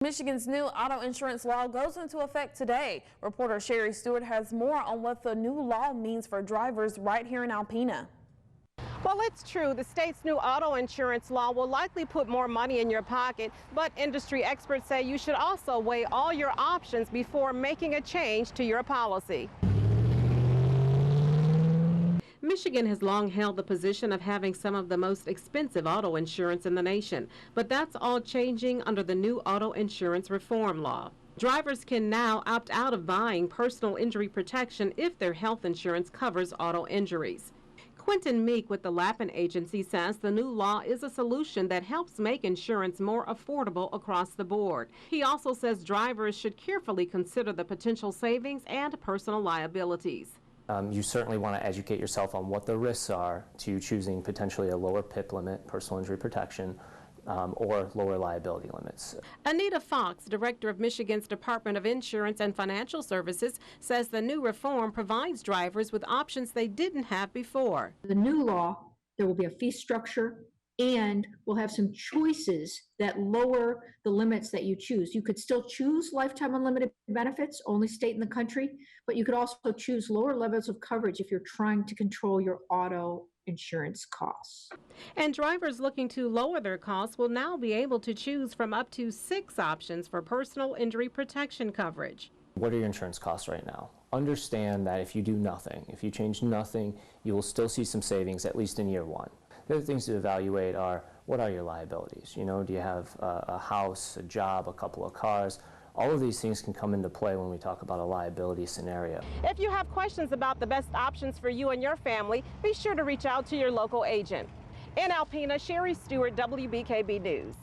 Michigan's new auto insurance law goes into effect today. Reporter Sherry Stewart has more on what the new law means for drivers right here in Alpena. Well, it's true. The state's new auto insurance law will likely put more money in your pocket, but industry experts say you should also weigh all your options before making a change to your policy. Michigan has long held the position of having some of the most expensive auto insurance in the nation, but that's all changing under the new auto insurance reform law. Drivers can now opt out of buying personal injury protection if their health insurance covers auto injuries. Quentin Meek with the Lappin Agency says the new law is a solution that helps make insurance more affordable across the board. He also says drivers should carefully consider the potential savings and personal liabilities. You certainly want to educate yourself on what the risks are to choosing potentially a lower PIP limit, personal injury protection, or lower liability limits. Anita Fox, director of Michigan's Department of Insurance and Financial Services, says the new reform provides drivers with options they didn't have before. The new law, there will be a fee structure, and we'll have some choices that lower the limits that you choose. You could still choose lifetime unlimited benefits, only state in the country, but you could also choose lower levels of coverage if you're trying to control your auto insurance costs. And drivers looking to lower their costs will now be able to choose from up to 6 options for personal injury protection coverage. What are your insurance costs right now? Understand that if you do nothing, if you change nothing, you will still see some savings, at least in year one. The other things to evaluate are, what are your liabilities? You know, do you have a house, a job, a couple of cars? All of these things can come into play when we talk about a liability scenario. If you have questions about the best options for you and your family, be sure to reach out to your local agent. In Alpena, Sherry Stewart, WBKB News.